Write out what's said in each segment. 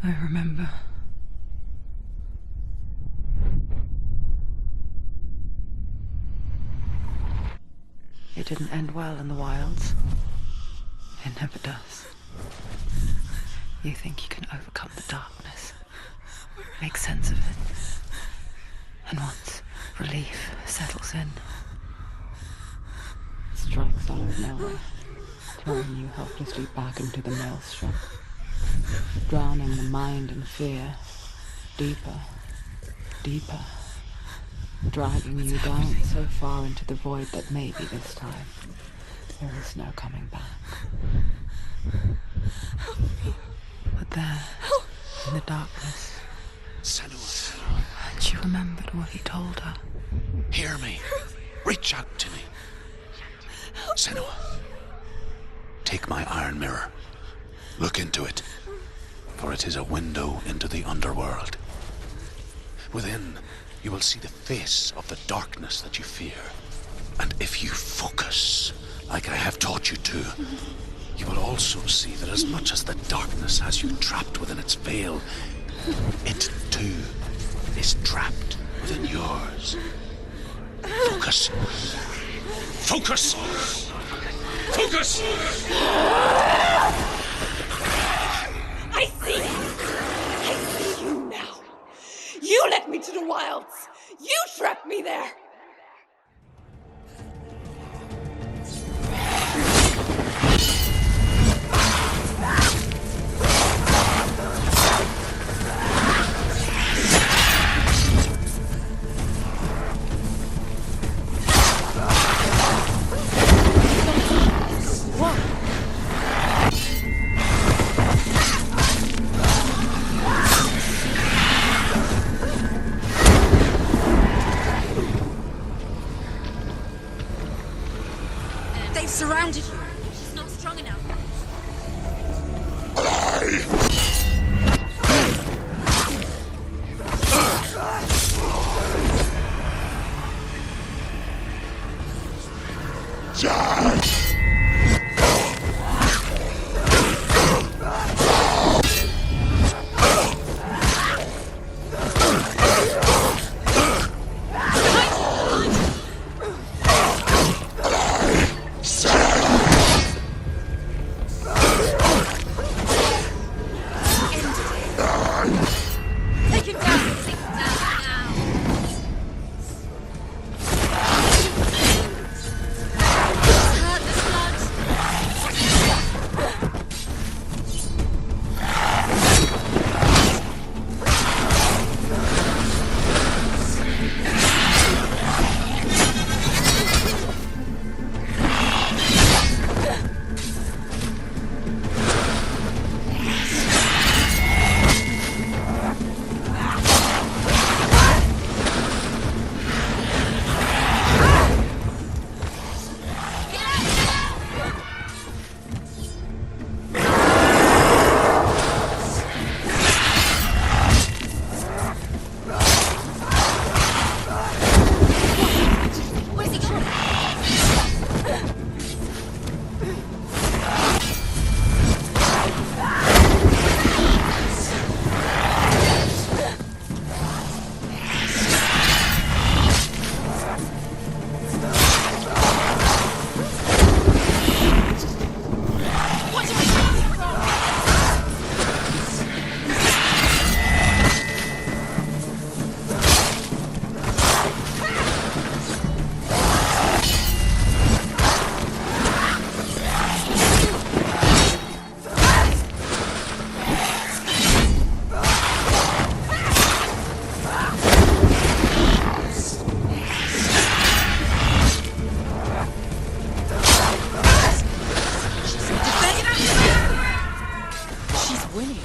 I remember. It didn't end well in the wilds. It never does. You think you can overcome the darkness, make sense of it, and once relief settles in, it strikes out of nowhere, throwing you helplessly back into the maelstrom, drowning the mind in fear, deeper, deeper, dragging you down so far into the void that maybe this time there is no coming back. But there, in the darkness, Senua. she remembered what he told her. Hear me. Reach out to me. Senua. Take my iron mirror. Look into it, for it is a window into the underworld. Within, you will see the face of the darkness that you fear. And if you focus, like I have taught you to, you will also see that as much as the darkness has you trapped within its veil, it too is trapped within yours. Focus. Focus! Focus! I see you now. You led me to the wilds. You trapped me there. They've surrounded you. She's not strong enough. Take him down. Take him down now. Hurt this blood. Where's he going? What do I do? She's winning.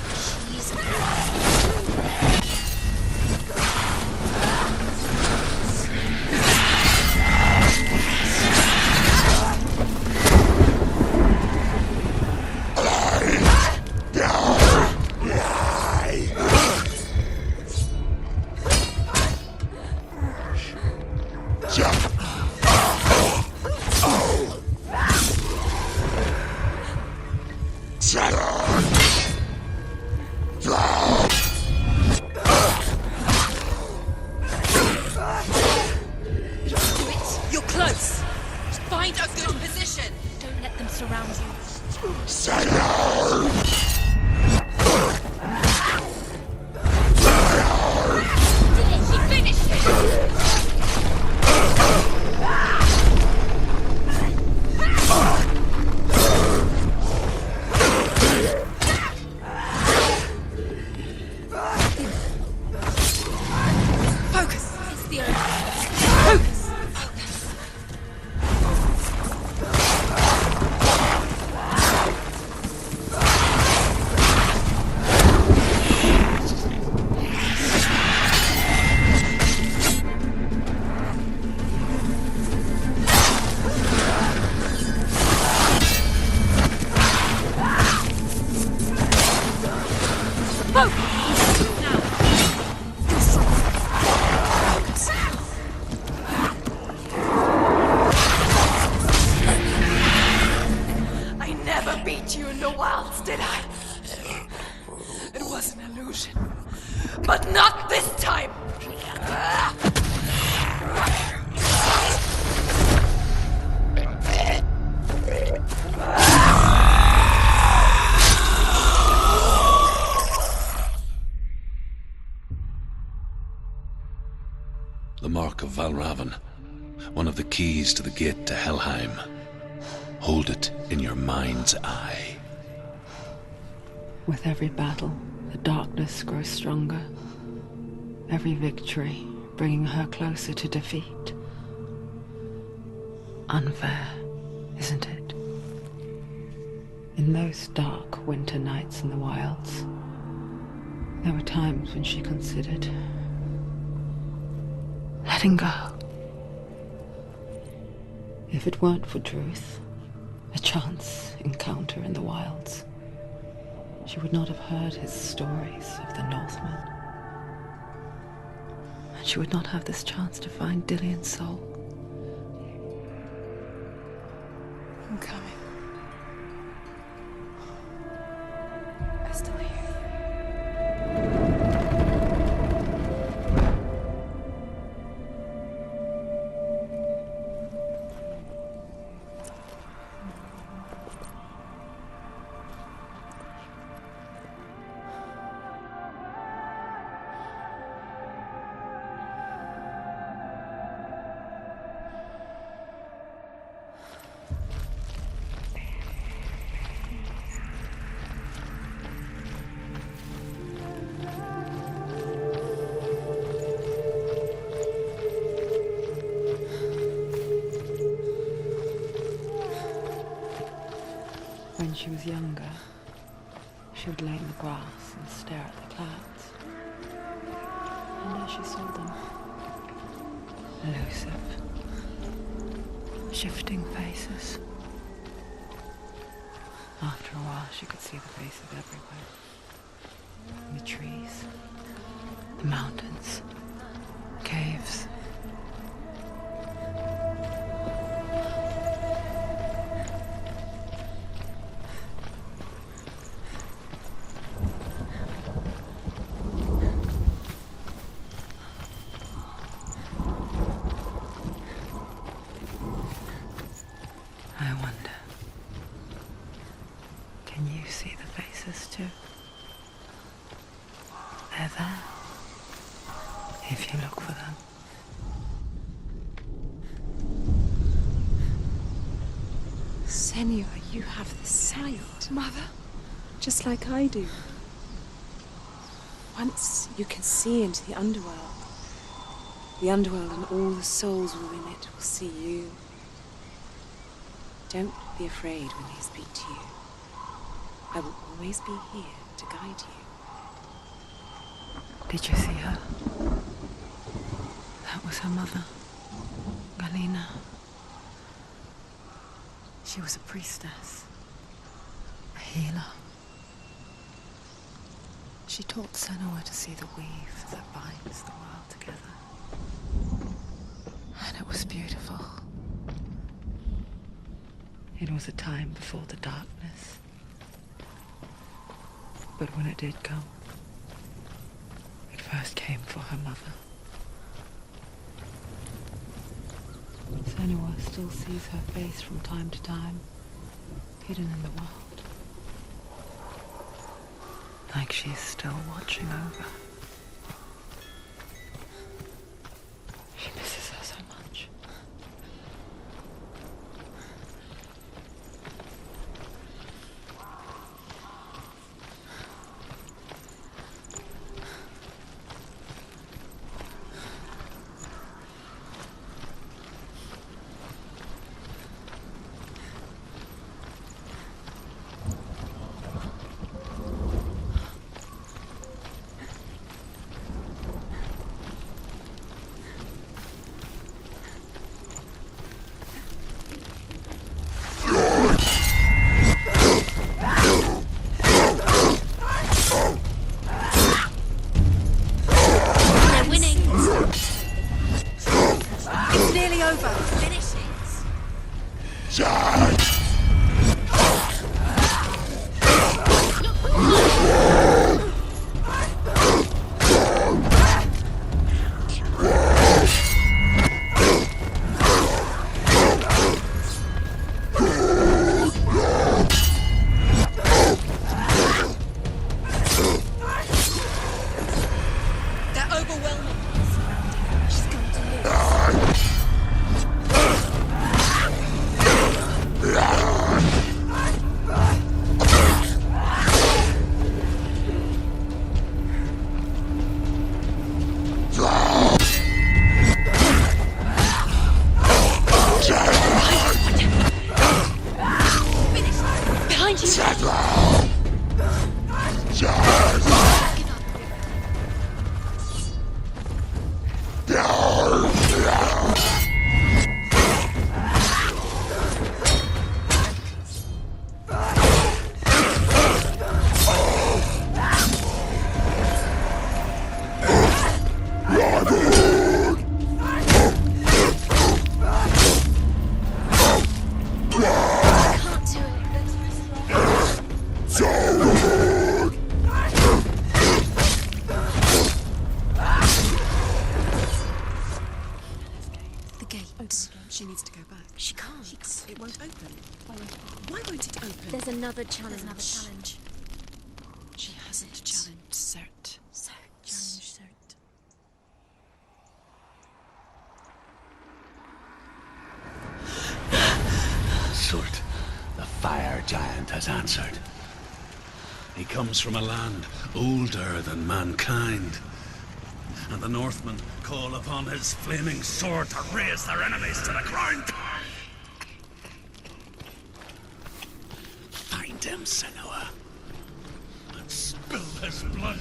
illusion. But not this time! The Mark of Valravan. One of the keys to the gate to Helheim. Hold it in your mind's eye. With every battle, the darkness grows stronger. Every victory bringing her closer to defeat. Unfair, isn't it? In those dark winter nights in the wilds, there were times when she considered letting go. If it weren't for Druth, a chance encounter in the wilds, she would not have heard his stories of the Northmen. And she would not have this chance to find Dillion's soul. I'm coming. I still hear you. When she was younger, she would lay in the grass and stare at the clouds. And as she saw them, elusive, shifting faces. After a while, she could see the faces everywhere. In the trees, the mountains, caves. I wonder, can you see the faces too? They're there, if you look for them. Senua, you have the sight. Mother? Just like I do. Once you can see into the underworld and all the souls within it will see you. Don't be afraid when they speak to you. I will always be here to guide you. Did you see her? That was her mother, Galina. She was a priestess, a healer. She taught Senua to see the weave that binds the world together. And it was beautiful. It was a time before the darkness. But when it did come, it first came for her mother. Senua still sees her face from time to time, hidden in the world. Like she's still watching over. She misses her so much. another challenge. She hasn't challenged Cert. Challenge Cert. Surt, the fire giant, has answered. He comes from a land older than mankind. And the Northmen call upon his flaming sword to raise their enemies to the ground. Find him, Senua, and spill his blood.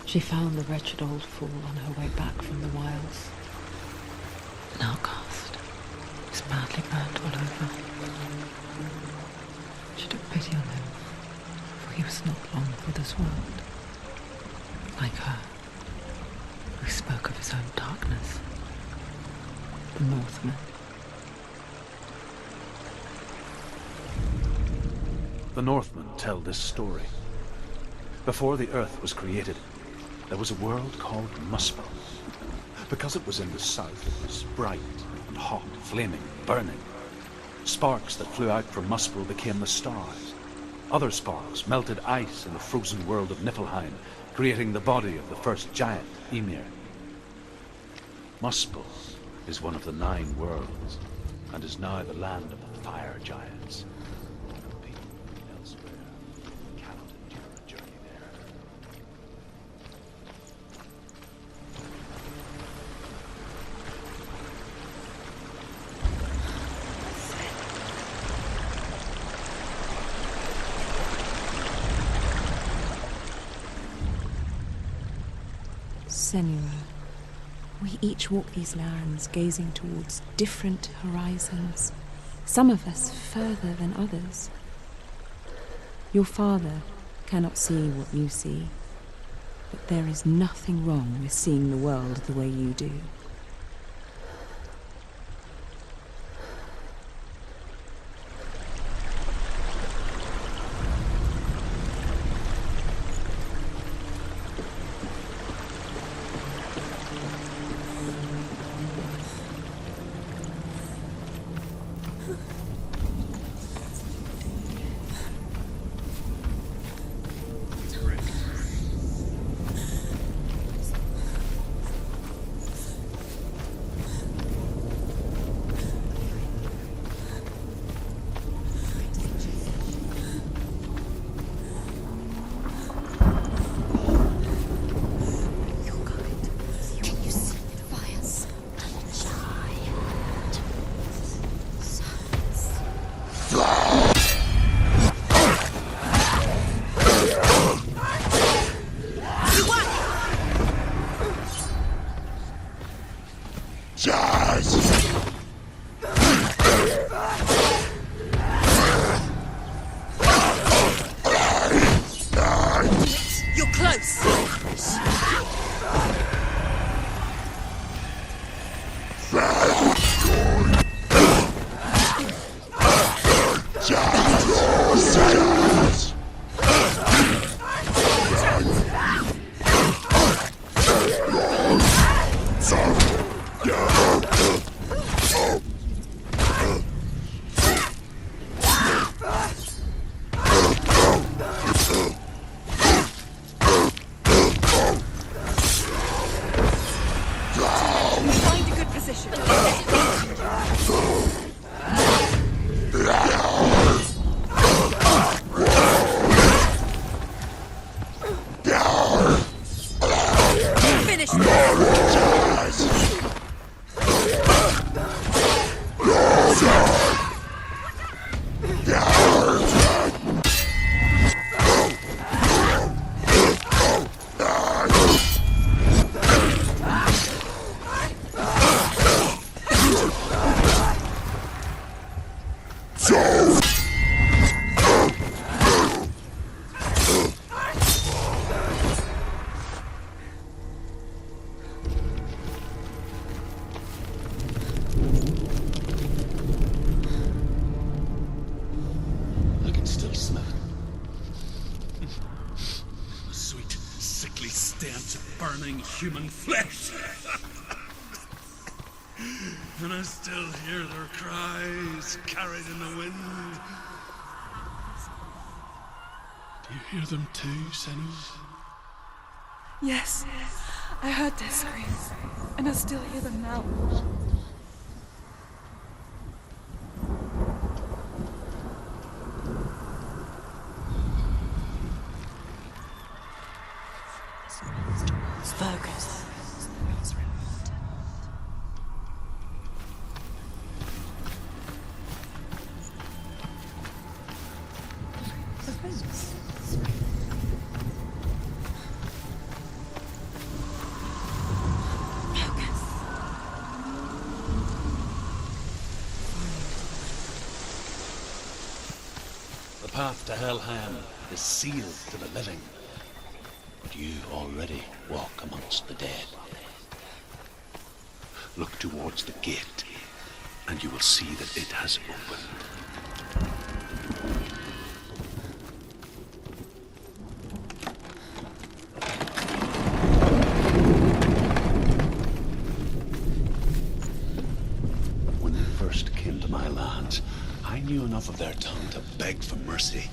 She found the wretched old fool on her way back from the wilds. An outcast. He's badly burnt all over. She took pity on him, for he was not long for this world. Like her, who spoke of his own darkness. The Northmen. The Northmen tell this story. Before the earth was created, there was a world called Muspel. Because it was in the south, it was bright and hot, flaming, burning. Sparks that flew out from Muspel became the stars. Other sparks melted ice in the frozen world of Niflheim, creating the body of the first giant, Ymir. Muspel is one of the 9 worlds, and is now the land of the fire giants. People elsewhere cannot endure a journey there. Senua, we each walk these lands gazing towards different horizons, some of us further than others. Your father cannot see what you see, but there is nothing wrong with seeing the world the way you do. You're close! Find a good position. Finish this. I can still smell it. A sweet, sickly stench of burning human flesh. And I still hear their cries carried in the wind. Do you hear them too, Senua? Yes, I heard their screams, and I still hear them now. Focus. The path to Helheim is sealed to the living, but you already walk amongst the dead. Look towards the gate, and you will see that it has opened. When they first came to my lands, I knew enough of their tongue to beg for mercy,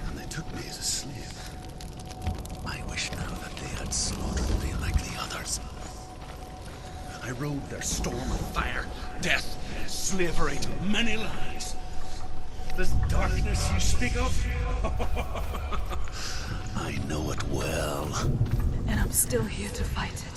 and they took me as a slave. I wish now that they had slaughtered me like the others. I rode their storm of fire, death, slavery to many lands. This darkness you speak of, I know it well. And I'm still here to fight it.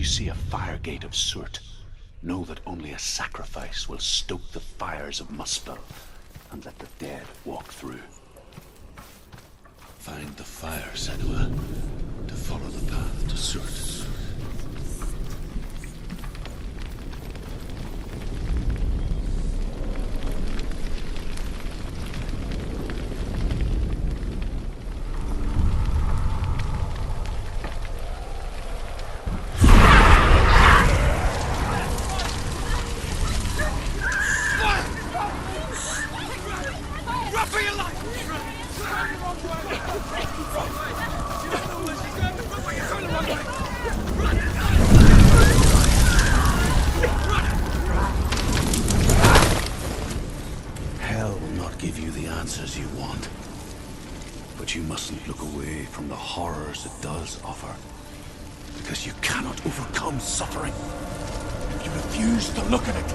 See a fire gate of Surt, know that only a sacrifice will stoke the fires of Muspel and let the dead walk through. Find the fire, Senua, to follow the path to Surt. Hell will not give you the answers you want. But you mustn't look away from the horrors it does offer. Because you cannot overcome suffering if you refuse to look at it.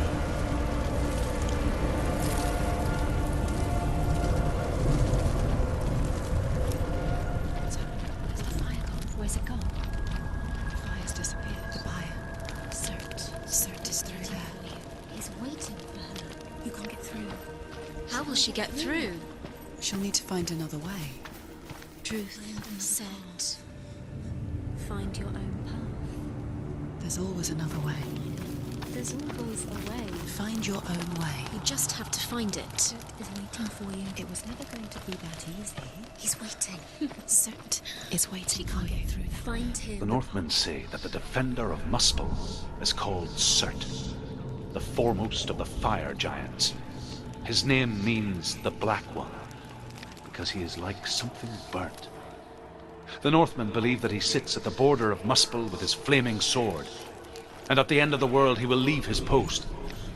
she get through? She'll need to find another way. Truth said, find your own path. There's always another way. There's always a way. Find your own way. You just have to find it. Cert is waiting for you. It was never going to be that easy. He's waiting. Cert is waiting for Can't you. get through that. Find him. The Northmen say that the defender of Muspel is called Cert, the foremost of the fire giants. His name means the Black One, because he is like something burnt. The Northmen believe that he sits at the border of Muspel with his flaming sword, and at the end of the world he will leave his post.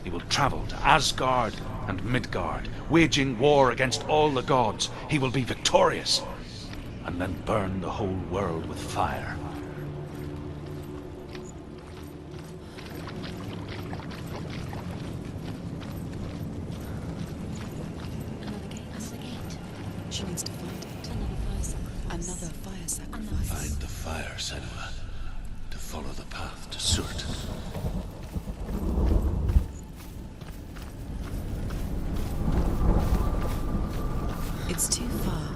He will travel to Asgard and Midgard, waging war against all the gods. He will be victorious, and then burn the whole world with fire. Another gate. Another gate. She needs to find it. Another fire sacrifice. Another fire sacrifice. Find the fire, Senua, to follow the path to Surt. It's too far.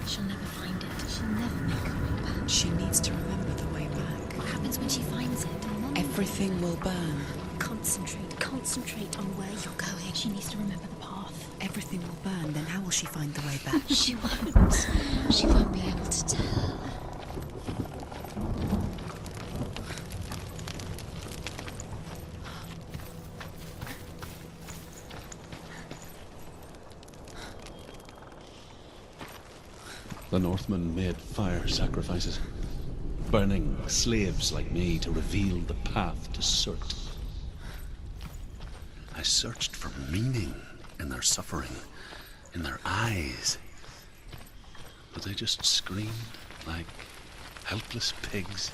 She'll never find it. She'll never make her way back. She needs to remember the way back. What happens when she finds it? Everything will burn. Concentrate. Concentrate on where you're going. She needs to remember the path. Everything will burn, then how will she find the way back? She won't. She won't be able to tell. The Northmen made fire sacrifices, burning slaves like me to reveal the path to Surt. I searched for meaning in their suffering, in their eyes, but they just screamed like helpless pigs.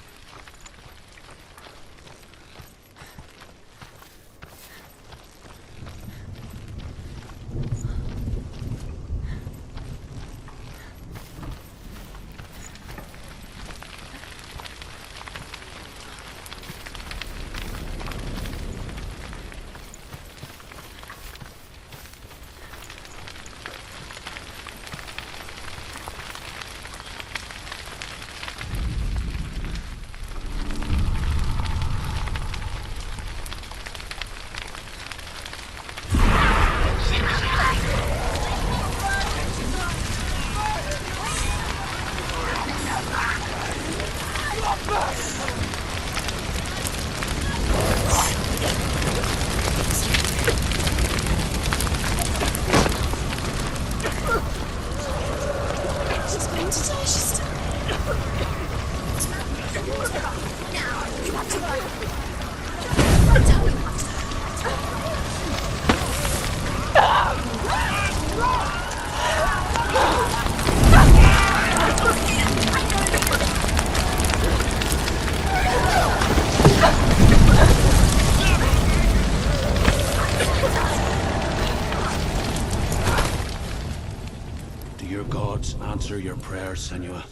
Do your gods answer your prayers, Senua?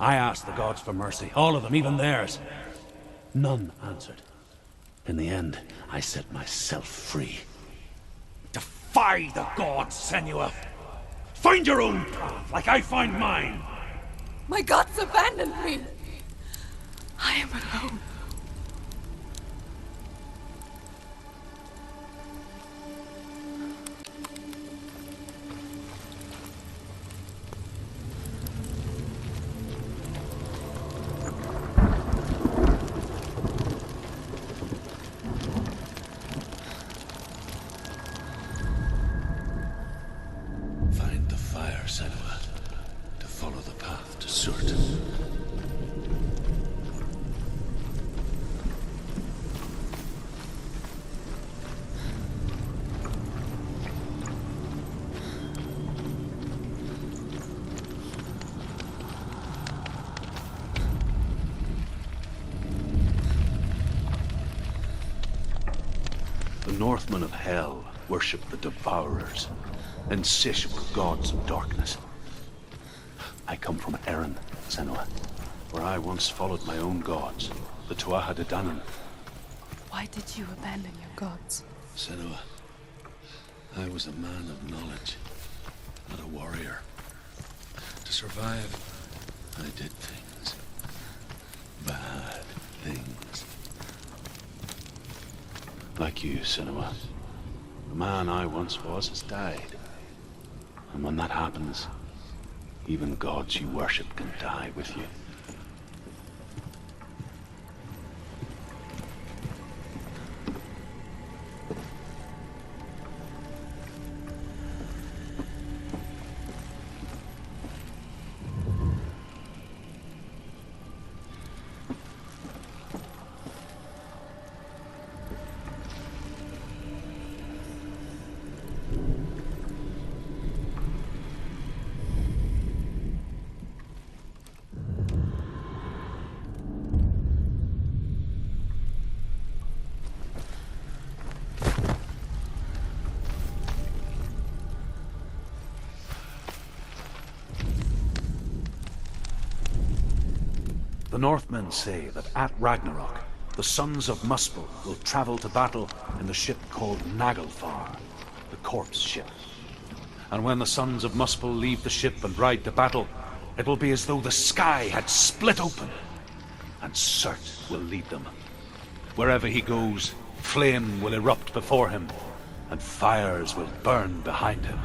I asked the gods for mercy, all of them, even theirs. None answered. In the end, I set myself free. Defy the gods, Senua! Find your own path, like I find mine! My gods abandoned me! I am alone. Find the fire, Senua, to follow the path to Surt. The Northmen of Hell worship the Devourers, insatiable gods of darkness. I come from Erin, Senua, where I once followed my own gods, the Tuatha De Danann. Why did you abandon your gods? Senua, I was a man of knowledge, not a warrior. To survive, I did things. Bad things. Like you, Senua. The man I once was has died. And when that happens, even gods you worship can die with you. The Northmen say that at Ragnarok, the sons of Muspel will travel to battle in the ship called Naglfar, the corpse ship. And when the sons of Muspel leave the ship and ride to battle, it will be as though the sky had split open, and Surt will lead them. Wherever he goes, flame will erupt before him, and fires will burn behind him.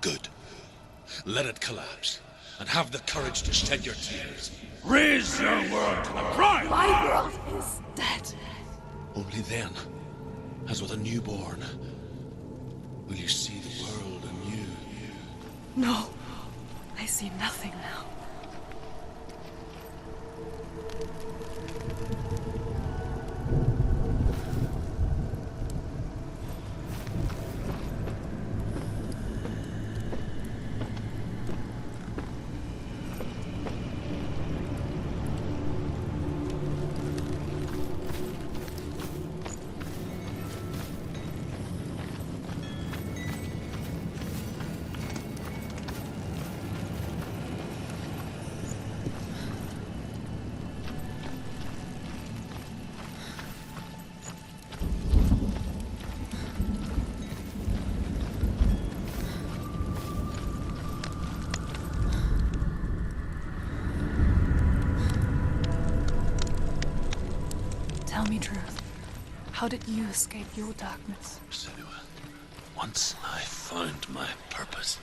Good. Let it collapse, and have the courage to shed your tears. Raise your world to the prime! My world is dead. Only then, as with a newborn, will you see the world anew. No, I see nothing now. Tell me truth. How did you escape your darkness? Senua, once I found my purpose,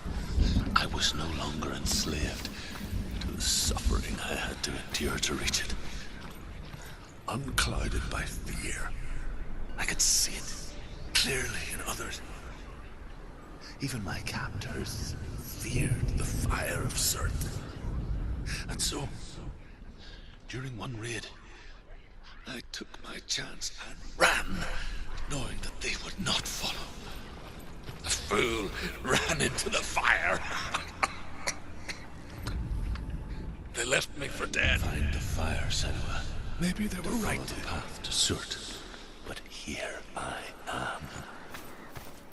I was no longer enslaved to the suffering I had to endure to reach it. Unclouded by fear, I could see it clearly in others. Even my captors feared the fire of Surt. And so, during one raid, I took my chance and ran, knowing that they would not follow. The fool ran into the fire. They left me for dead. Find the fire, Senua. Maybe they were right. The path to Surt, but here I am,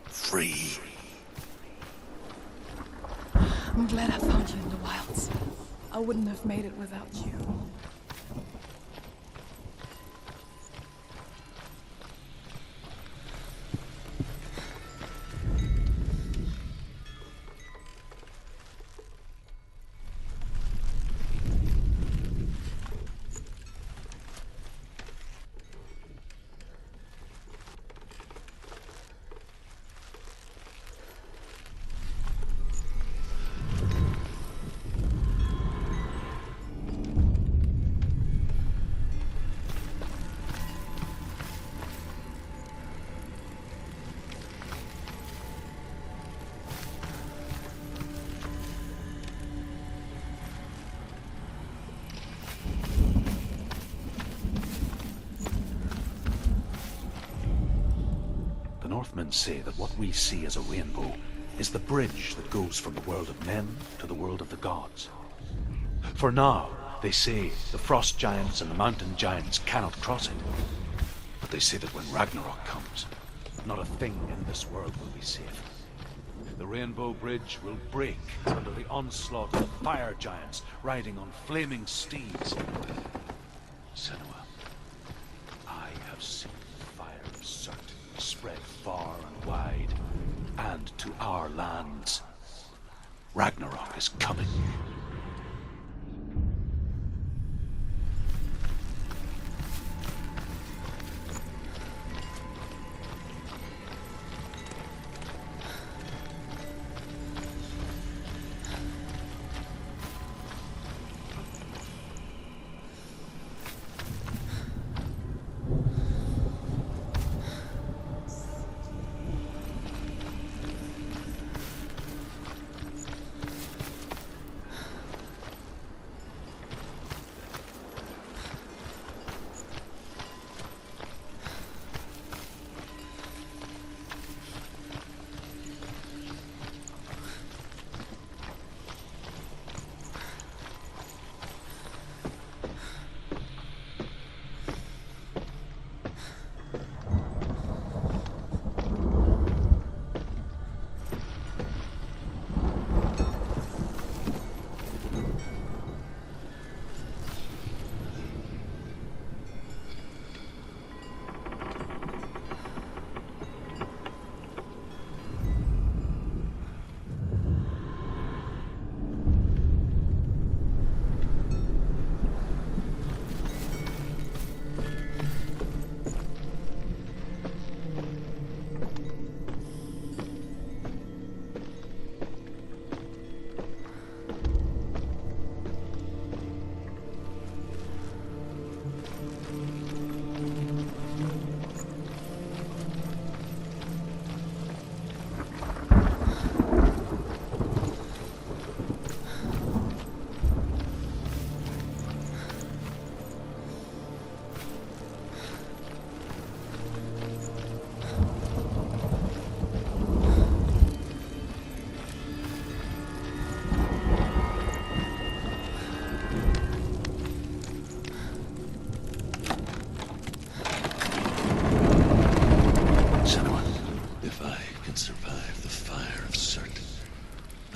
free. I'm glad I found you in the wilds. I wouldn't have made it without you. Northmen say that what we see as a rainbow is the bridge that goes from the world of men to the world of the gods. For now, they say, the frost giants and the mountain giants cannot cross it. But they say that when Ragnarok comes, not a thing in this world will be safe. The Rainbow Bridge will break under the onslaught of fire giants riding on flaming steeds. Senua, I have seen the fire of Surt spread far and wide, and to our lands. Ragnarok is coming.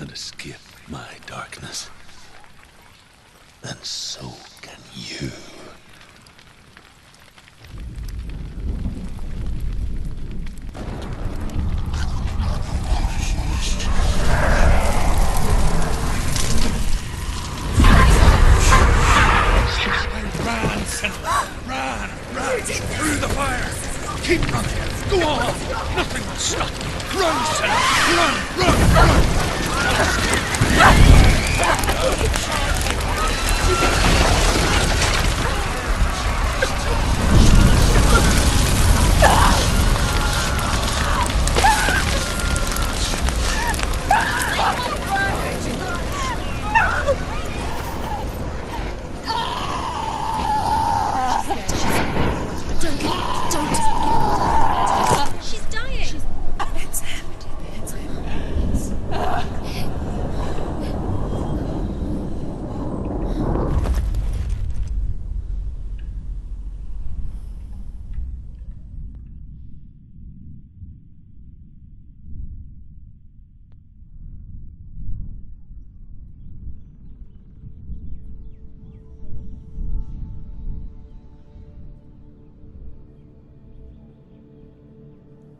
and escape my darkness. And so can you. Run, Senua! Run! Run! Through the fire! Keep running! Go on! Nothing will stop you! Run, Senua! Run! She's dying. It's empty. It's empty.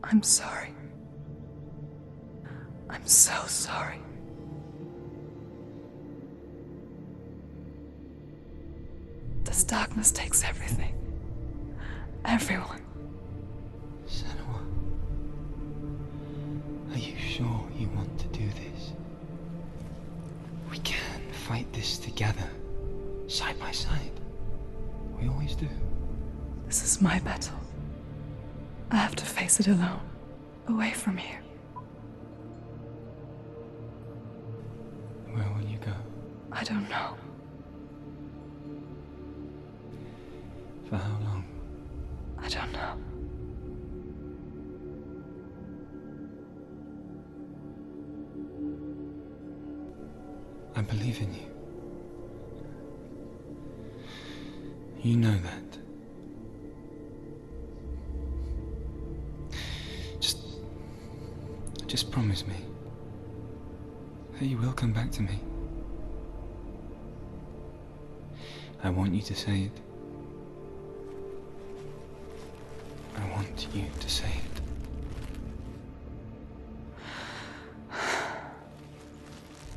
I'm sorry. I'm so sorry. This darkness takes everything. Everyone. Senua, are you sure you want to do this? We can fight this together, side by side. We always do. This is my battle. I have to face it alone, away from here. Where will you go? I don't know. For how long? I don't know. I believe in you. You know that. Just promise me that you will come back to me. I want you to say it. I want you to say it.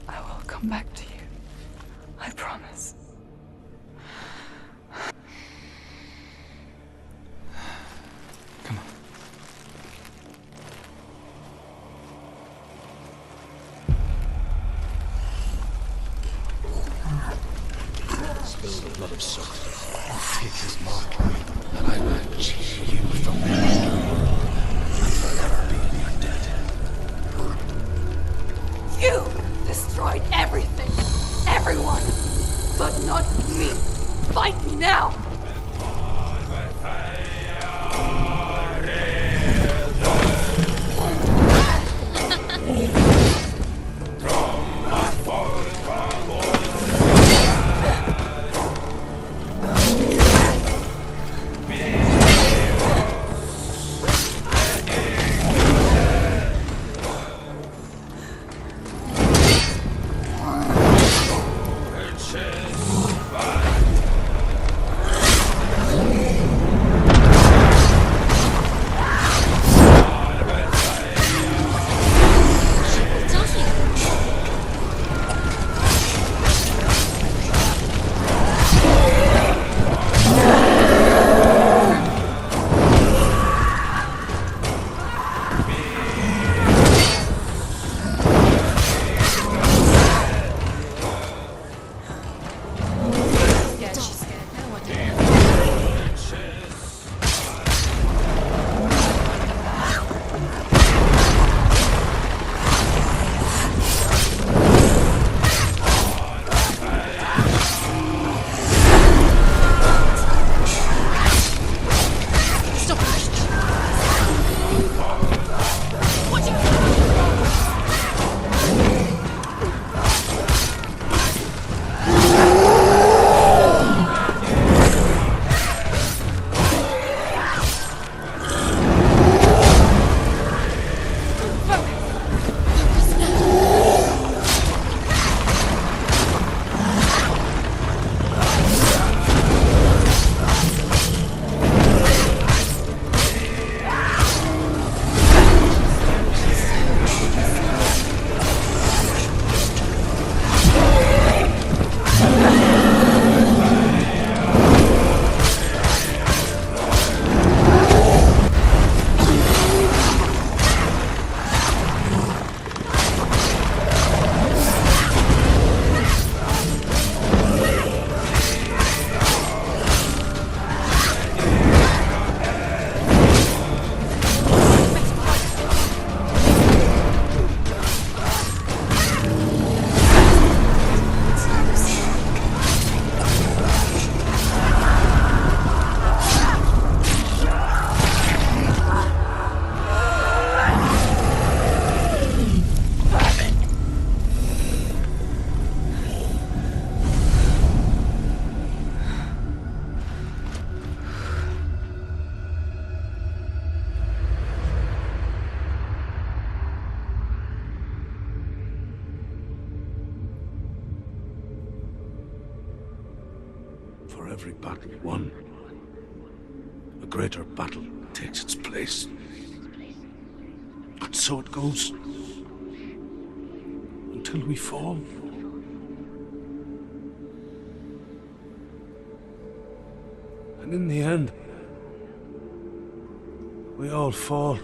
I will come back to you. I promise. Come on. Spill the blood of Sot. Take his mark, and I will chase you from this doom and forever be in your debt. You destroyed everything, everyone, but not me. Fight me now. For every battle won, a greater battle takes its place. And so it goes. Until we fall. And in the end, we all fall.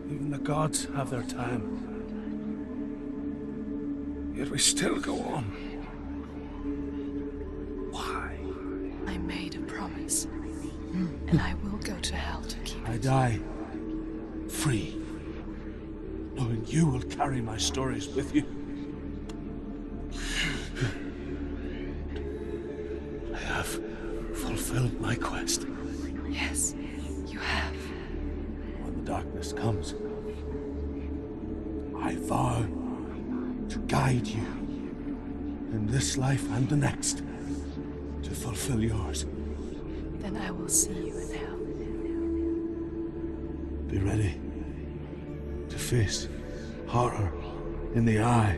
Even the gods have their time. Yet we still go on. Why? I made a promise, and I will go to hell to keep it. I die free, knowing you will carry my stories with you. I have fulfilled my quest. Yes, you have. When the darkness comes, I vow to guide you in this life and the next to fulfill yours. Then I will see you in hell. Be ready to face horror in the eye,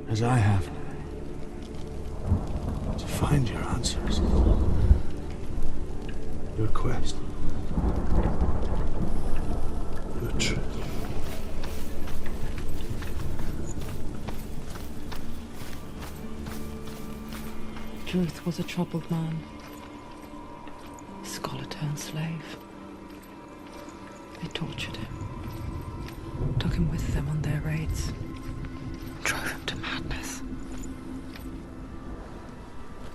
as I have, to find your answers, your quest, your truth. Truth was a troubled man, scholar turned slave. They tortured him, took him with them on their raids, drove him to madness,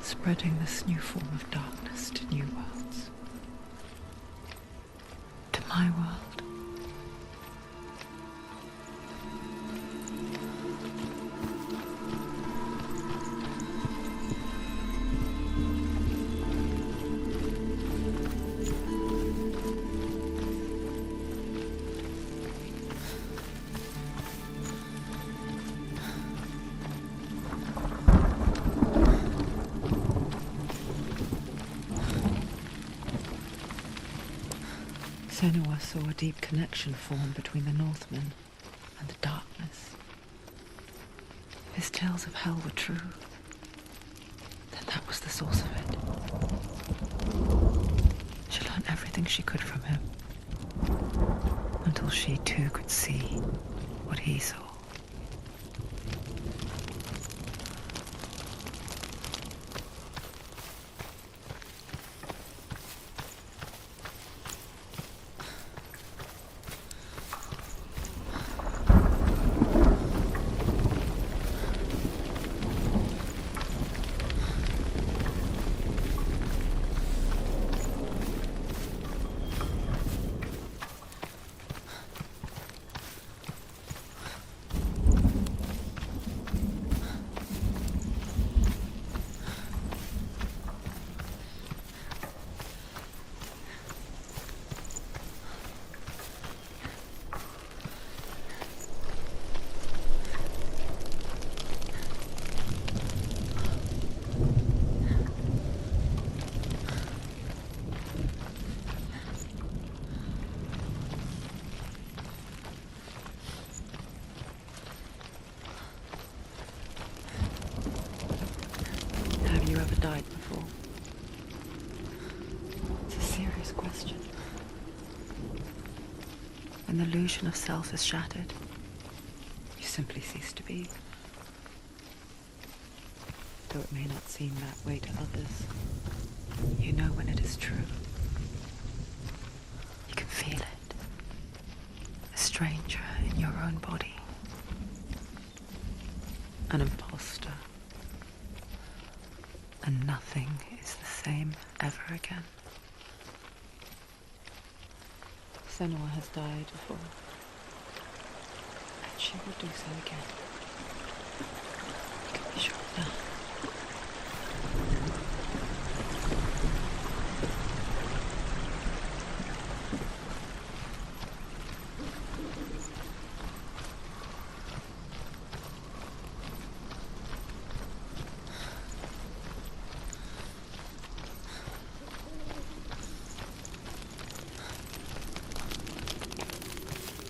spreading this new form of darkness to new worlds, to my world. Senua saw a deep connection form between the Northmen and the darkness. His tales of hell were true. Then that was the source of it. She learned everything she could from him, until she too could see what he saw. Have you ever died before? It's a serious question. When the illusion of self is shattered, you simply cease to be. Though it may not seem that way to others, you know when it is true. You can feel it. A stranger in your own body. An imposter. And nothing is the same ever again. Senua has died before, and she will do so again. You can be sure of that.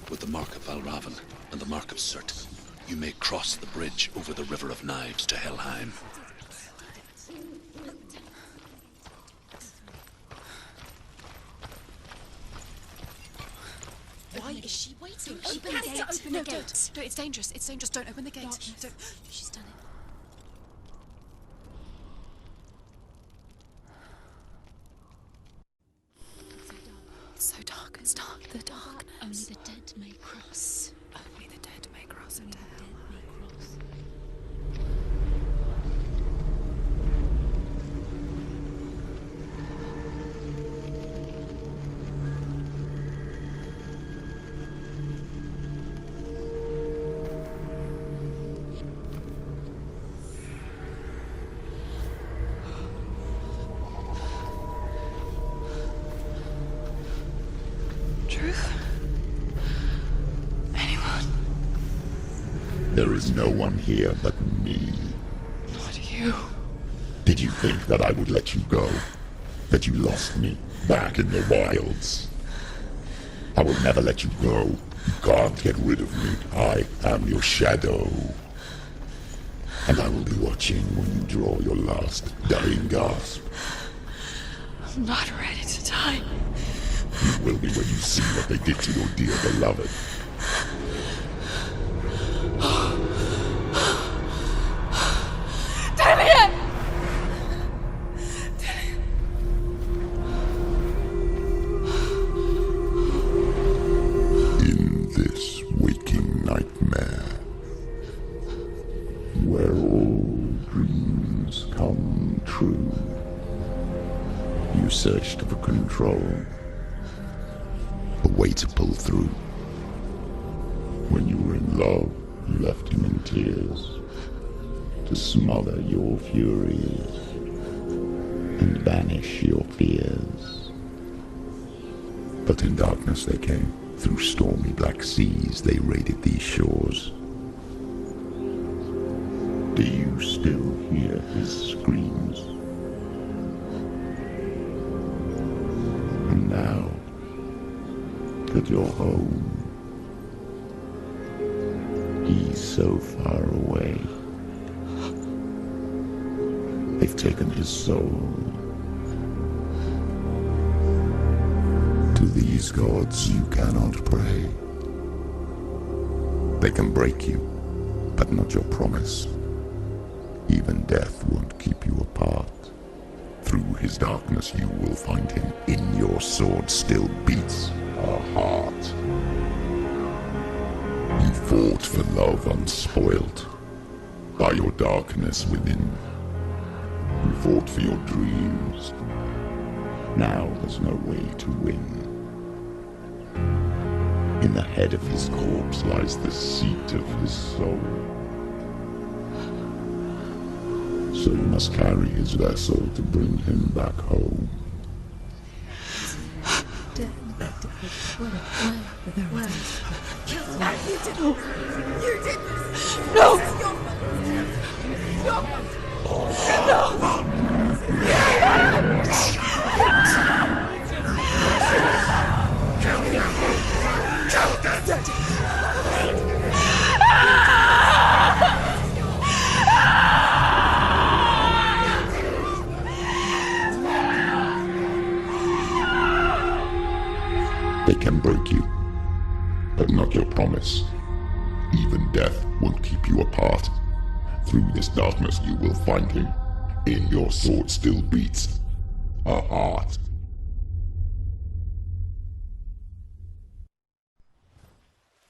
With the mark of Valravan and the mark of Surt, you may cross the bridge over the River of Knives to Helheim. Why is she waiting? Open the gate. Open the gate. No, it's dangerous. It's dangerous. Don't open the gate. Don't. She's done it. It's so dark. It's dark. The darkness. Only the dead may cross. Only the dead may cross into hell. Truth? Anyone? There is no one here but me. Not you. Did you think that I would let you go? That you lost me back in the wilds? I will never let you go. You can't get rid of me. I am your shadow. And I will be watching when you draw your last dying gasp. I'm not ready to die. You will be when you see what they did to your dear beloved. Damien! In this waking nightmare, where all dreams come true, you searched for control, a way to pull through. When you were in love, you left him in tears, to smother your furies and banish your fears. But in darkness they came, through stormy black seas they raided these shores. Do you still hear his screams? And now that you're home, he's so far away. They've taken his soul. To these gods you cannot pray. They can break you, but not your promise. Even death won't keep you apart. Through his darkness you will find him. In your sword still beats a heart. You fought for love unspoilt by your darkness within. You fought for your dreams. Now there's no way to win. In the head of his corpse lies the seat of his soul. So you must carry his vessel to bring him back home. You did this! No! They can break you, but not your promise. Even death won't keep you apart. Through this darkness you will find him. In your sword still beats a heart.